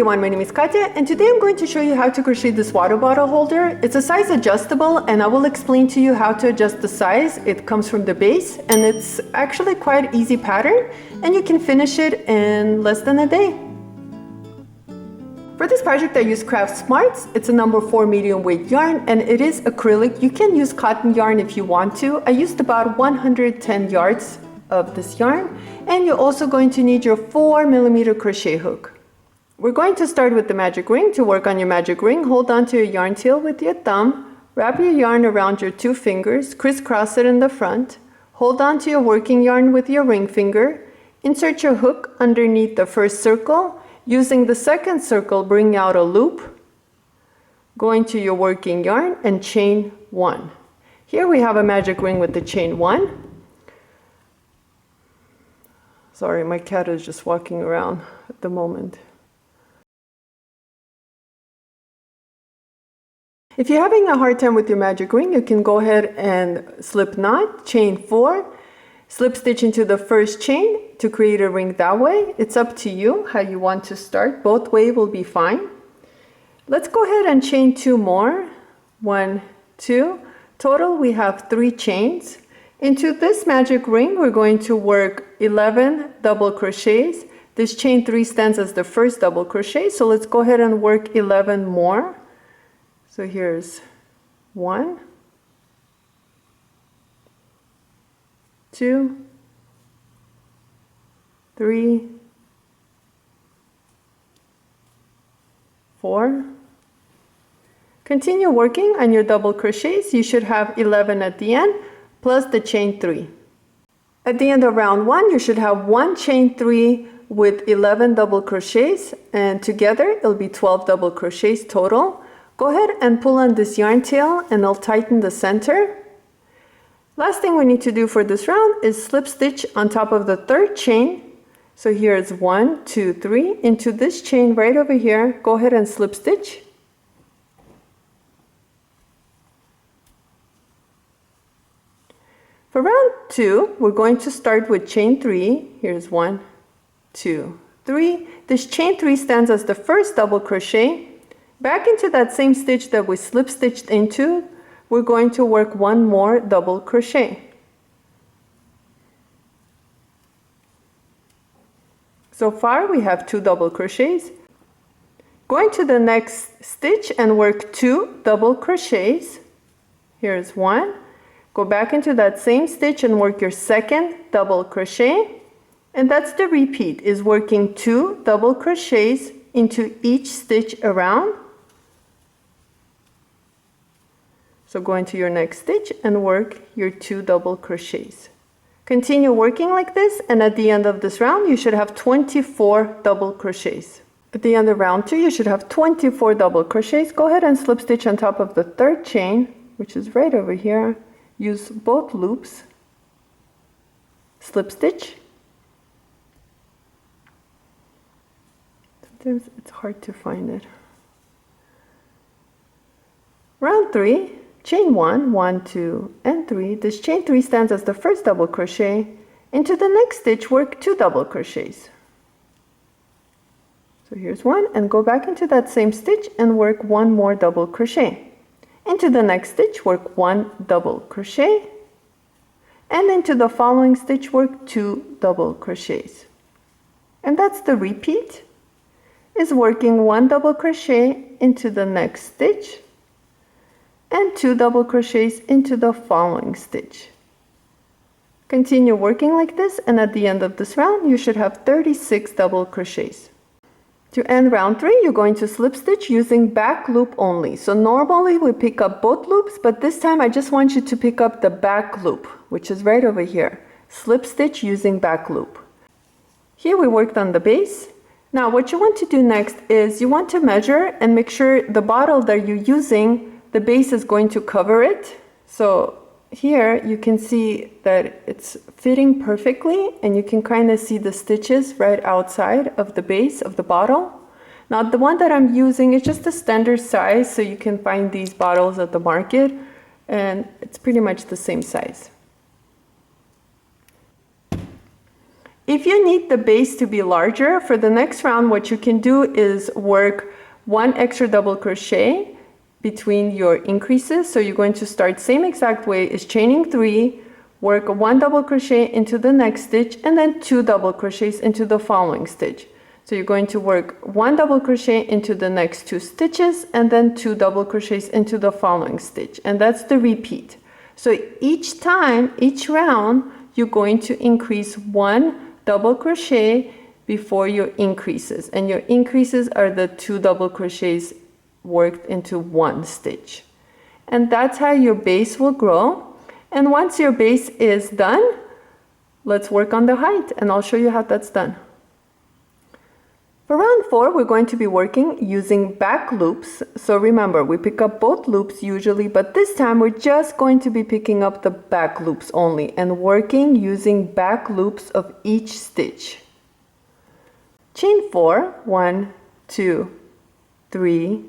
everyone, my name is Katya and today I'm going to show you how to crochet this water bottle holder. It's a size adjustable and I will explain to you how to adjust the size. It comes from the base and it's actually quite easy pattern and you can finish it in less than a day. For this project I use Craft Smarts. It's a number 4 medium weight yarn and it is acrylic. You can use cotton yarn if you want to. I used about 110 yards of this yarn, and you're also going to need your 4mm crochet hook. We're going to start with the magic ring. To work on your magic ring, hold on to your yarn tail with your thumb, wrap your yarn around your 2 fingers, crisscross it in the front, hold on to your working yarn with your ring finger, insert your hook underneath the first circle, using the second circle bring out a loop, go into your working yarn and chain 1. Here we have a magic ring with the chain 1. Sorry, my cat is just walking around at the moment. If you're having a hard time with your magic ring, you can go ahead and slip knot, chain 4, slip stitch into the first chain to create a ring that way. It's up to you how you want to start. Both ways will be fine. Let's go ahead and chain 2 more. 1, 2. Total we have 3 chains. Into this magic ring, we're going to work 11 double crochets. This chain 3 stands as the first double crochet, so let's go ahead and work 11 more. So here's 1, 2, 3, 4. Continue working on your double crochets. You should have 11 at the end, plus the chain 3. At the end of round 1, you should have 1 chain 3 with 11 double crochets, and together it'll be 12 double crochets total. Go ahead and pull on this yarn tail and I'll tighten the center. Last thing we need to do for this round is slip stitch on top of the 3rd chain. So here's 1, 2, 3. Into this chain right over here, go ahead and slip stitch. For round 2, we're going to start with chain 3. Here's 1, 2, 3. This chain 3 stands as the first double crochet. Back into that same stitch that we slip stitched into, we're going to work 1 more double crochet. So far we have 2 double crochets. Going to the next stitch and work 2 double crochets. Here's 1. Go back into that same stitch and work your 2nd double crochet. And that's the repeat, is working 2 double crochets into each stitch around. So go into your next stitch and work your 2 double crochets. Continue working like this, and at the end of this round you should have 24 double crochets. At the end of round 2 you should have 24 double crochets. Go ahead and slip stitch on top of the 3rd chain, which is right over here. Use both loops, slip stitch. Sometimes it's hard to find it. Round 3, chain 1, 1, 2, and 3. This chain 3 stands as the first double crochet. Into the next stitch, work 2 double crochets. So here's 1, and go back into that same stitch and work 1 more double crochet. Into the next stitch, work 1 double crochet, and into the following stitch, work 2 double crochets. And that's the repeat, is working 1 double crochet into the next stitch, and 2 double crochets into the following stitch. Continue working like this, and at the end of this round, you should have 36 double crochets. To end round 3, you're going to slip stitch using back loop only. So normally we pick up both loops, but this time I just want you to pick up the back loop, which is right over here. Slip stitch using back loop. Here we worked on the base. Now what you want to do next is you want to measure and make sure the bottle that you're using, the base is going to cover it. So here you can see that it's fitting perfectly, and you can kind of see the stitches right outside of the base of the bottle. Now the one that I'm using is just a standard size, so you can find these bottles at the market and it's pretty much the same size. If you need the base to be larger, for the next round, what you can do is work 1 extra double crochet between your increases. So you're going to start same exact way, is chaining 3, work 1 double crochet into the next stitch, and then 2 double crochets into the following stitch. So you're going to work 1 double crochet into the next 2 stitches, and then 2 double crochets into the following stitch, and that's the repeat. So each time, each round, you're going to increase 1 double crochet before your increases, and your increases are the 2 double crochets worked into 1 stitch. And that's how your base will grow. And once your base is done, let's work on the height, and I'll show you how that's done. For round 4, we're going to be working using back loops. So remember, we pick up both loops usually, but this time we're just going to be picking up the back loops only and working using back loops of each stitch. Chain 4, 1, 2, 3,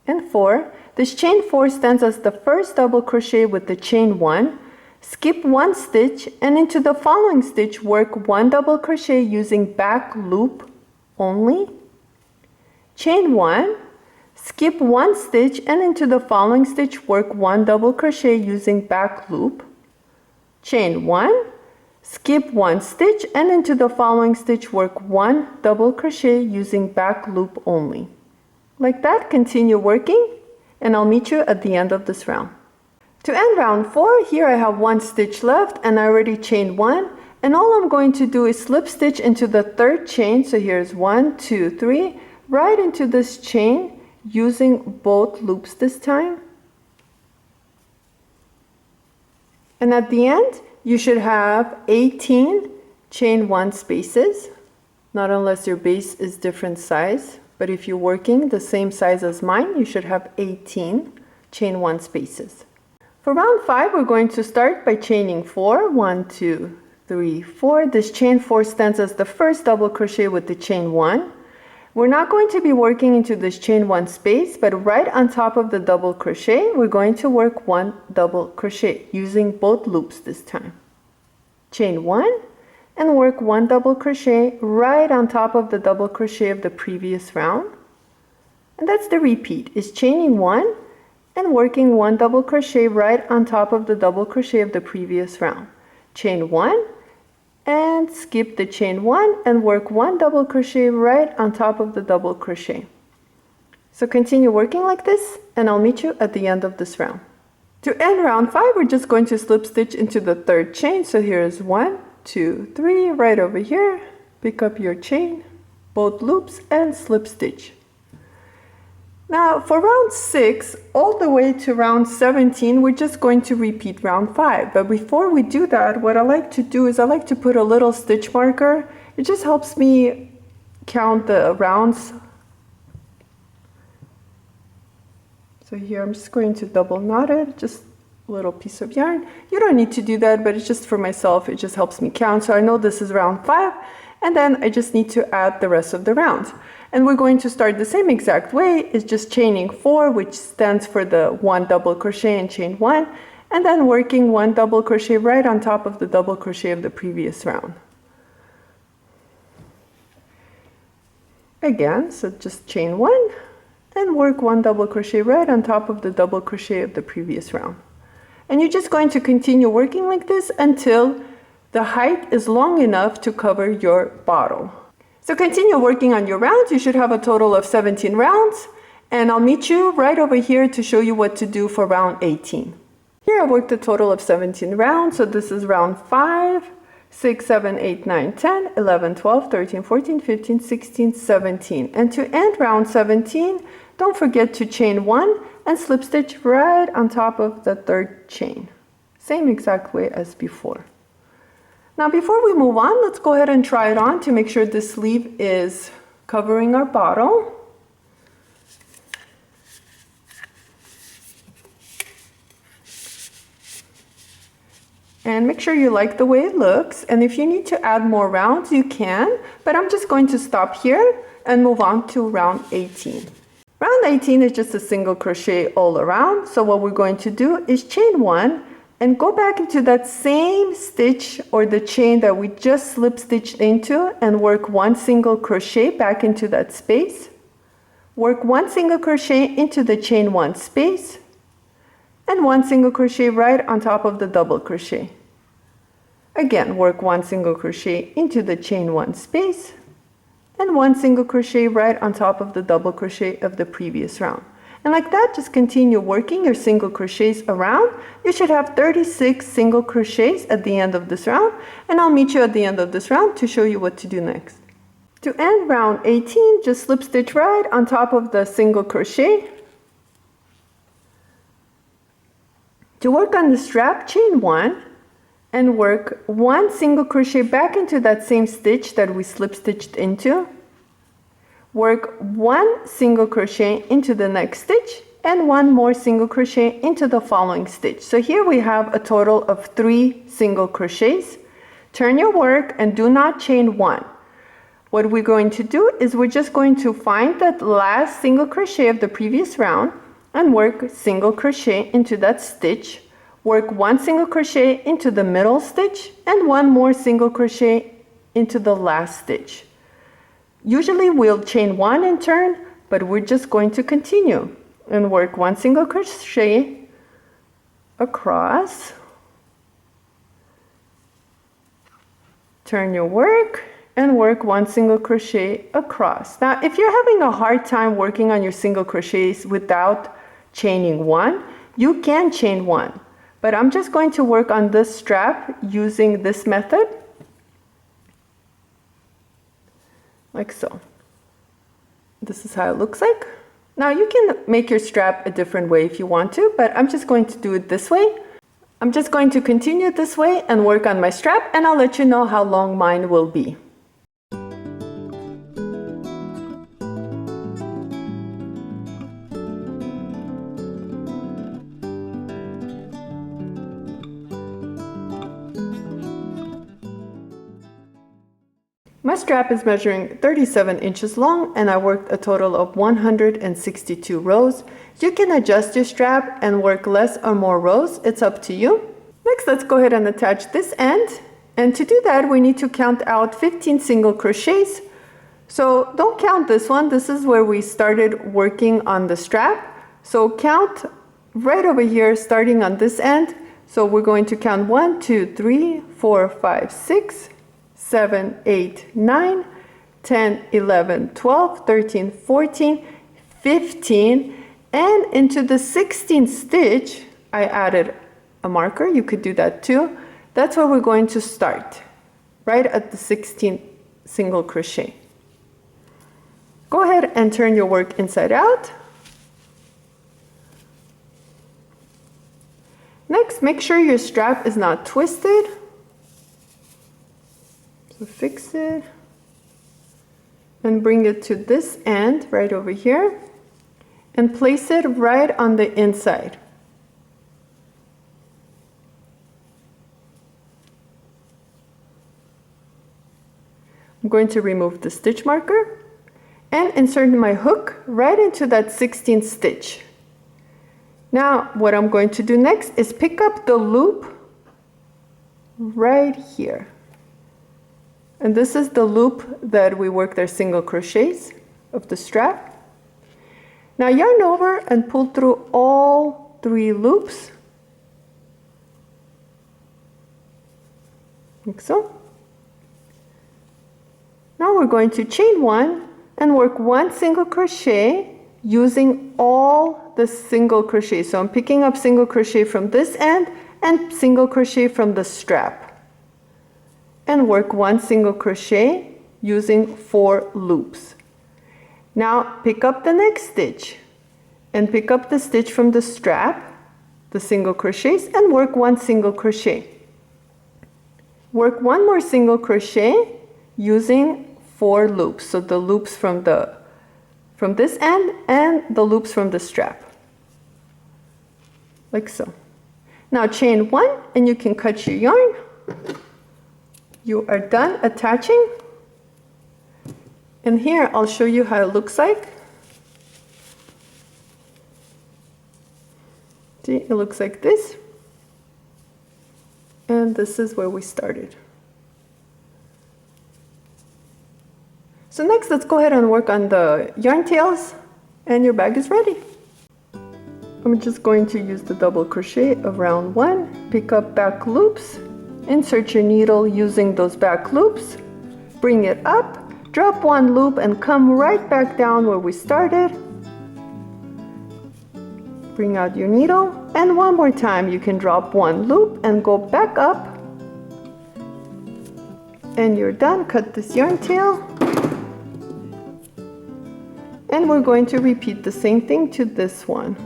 and 4. This chain 4 stands as the first double crochet with the chain 1. Skip 1 stitch, and into the following stitch work 1 double crochet using back loop only. Chain 1, skip 1 stitch, and into the following stitch work 1 double crochet using back loop. Chain 1, skip 1 stitch, and into the following stitch work 1 double crochet using back loop only. Like that, continue working, and I'll meet you at the end of this round. To end round 4, here I have 1 stitch left, and I already chained 1. And all I'm going to do is slip stitch into the 3rd chain. So here's 1, 2, 3, right into this chain using both loops this time. And at the end, you should have 18 chain 1 spaces, not unless your base is different size. But if you're working the same size as mine, you should have 18 chain 1 spaces. For round 5, we're going to start by chaining 4, 1, 2, 3, 4. This chain 4 stands as the first double crochet with the chain 1. We're not going to be working into this chain 1 space, but right on top of the double crochet, we're going to work 1 double crochet using both loops this time. Chain 1 and work 1 double crochet right on top of the double crochet of the previous round. And that's the repeat, is chaining 1 and working 1 double crochet right on top of the double crochet of the previous round. Chain 1 and skip the chain 1 and work 1 double crochet right on top of the double crochet. So continue working like this, and I'll meet you at the end of this round. To end round 5, we're just going to slip stitch into the 3rd chain. So here's 1, 2, 3, right over here. Pick up your chain, both loops, and slip stitch. Now for round 6 all the way to round 17, we're just going to repeat round 5. But before we do that, what I like to do is I like to put a little stitch marker. It just helps me count the rounds. So here I'm just going to double knot it, just a little piece of yarn. You don't need to do that, but it's just for myself. It just helps me count. So I know this is round 5, and then I just need to add the rest of the rounds. And we're going to start the same exact way, is just chaining 4, which stands for the 1 double crochet and chain 1, and then working 1 double crochet right on top of the double crochet of the previous round. Again, so just chain 1 and work 1 double crochet right on top of the double crochet of the previous round. And you're just going to continue working like this until the height is long enough to cover your bottle. So continue working on your rounds. You should have a total of 17 rounds, and I'll meet you right over here to show you what to do for round 18. Here I worked a total of 17 rounds. So this is round 5, 6, 7, 8, 9, 10, 11, 12, 13, 14, 15, 16, 17. And to end round 17, don't forget to chain 1 and slip stitch right on top of the 3rd chain. Same exact way as before. Now before we move on, let's go ahead and try it on to make sure the sleeve is covering our bottle. And make sure you like the way it looks. And if you need to add more rounds, you can, but I'm just going to stop here and move on to round 18. Round 18 is just a single crochet all around. So what we're going to do is chain 1, and go back into that same stitch or the chain that we just slip stitched into and work 1 single crochet back into that space. Work 1 single crochet into the chain 1 space and 1 single crochet right on top of the double crochet. Again, work 1 single crochet into the chain 1 space and 1 single crochet right on top of the double crochet of the previous round. And like that, just continue working your single crochets around. You should have 36 single crochets at the end of this round, and I'll meet you at the end of this round to show you what to do next. To end round 18, just slip stitch right on top of the single crochet. To work on the strap, chain 1 and work 1 single crochet back into that same stitch that we slip stitched into. Work 1 single crochet into the next stitch and 1 more single crochet into the following stitch. So here we have a total of 3 single crochets. Turn your work and do not chain 1. What we're going to do is we're just going to find that last single crochet of the previous round and work single crochet into that stitch. Work 1 single crochet into the middle stitch and 1 more single crochet into the last stitch. Usually we'll chain 1 and turn, but we're just going to continue and work 1 single crochet across. Turn your work and work 1 single crochet across. Now, if you're having a hard time working on your single crochets without chaining 1, you can chain 1. But I'm just going to work on this strap using this method. Like so. This is how it looks like. Now you can make your strap a different way if you want to, but I'm just going to do it this way. I'm just going to continue this way and work on my strap, and I'll let you know how long mine will be. My strap is measuring 37 inches long and I worked a total of 162 rows. You can adjust your strap and work less or more rows, it's up to you. Next, let's go ahead and attach this end. And to do that, we need to count out 15 single crochets. So don't count this one, this is where we started working on the strap. So count right over here starting on this end. So we're going to count 1, 2, 3, 4, 5, 6, 7, 8, 9, 10, 11, 12, 13, 14, 15, and into the 16th stitch, I added a marker. You could do that too. That's where we're going to start, right at the 16th single crochet. Go ahead and turn your work inside out. Next, make sure your strap is not twisted. So fix it and bring it to this end right over here and place it right on the inside. I'm going to remove the stitch marker and insert my hook right into that 16th stitch. Now what I'm going to do next is pick up the loop right here. And this is the loop that we worked our single crochets of the strap. Now yarn over and pull through all 3 loops, like so. Now we're going to chain 1 and work 1 single crochet using all the single crochet. So I'm picking up single crochet from this end and single crochet from the strap. And work 1 single crochet using 4 loops. Now pick up the next stitch and pick up the stitch from the strap, the single crochets, and work 1 single crochet. Work 1 more single crochet using 4 loops. So the loops from this end and the loops from the strap. Like so. Now chain 1 and you can cut your yarn. You are done attaching. And here I'll show you how it looks like. See, it looks like this. And this is where we started. So next, let's go ahead and work on the yarn tails, and your bag is ready. I'm just going to use the double crochet of round 1, pick up back loops, insert your needle using those back loops, bring it up, drop 1 loop and come right back down where we started. Bring out your needle, and one more time you can drop 1 loop and go back up, and you're done. Cut this yarn tail. And we're going to repeat the same thing to this one.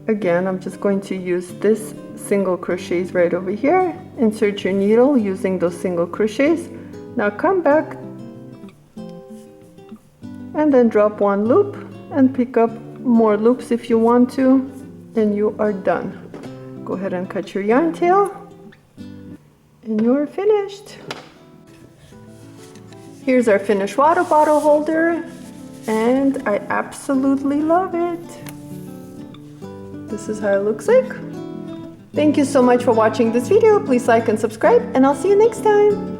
Again, I'm just going to use this single crochets right over here. Insert your needle using those single crochets. Now come back and then drop 1 loop and pick up more loops if you want to, and you are done. Go ahead and cut your yarn tail, and you're finished. Here's our finished water bottle holder, and I absolutely love it. This is how it looks like. Thank you so much for watching this video. Please like and subscribe, and I'll see you next time.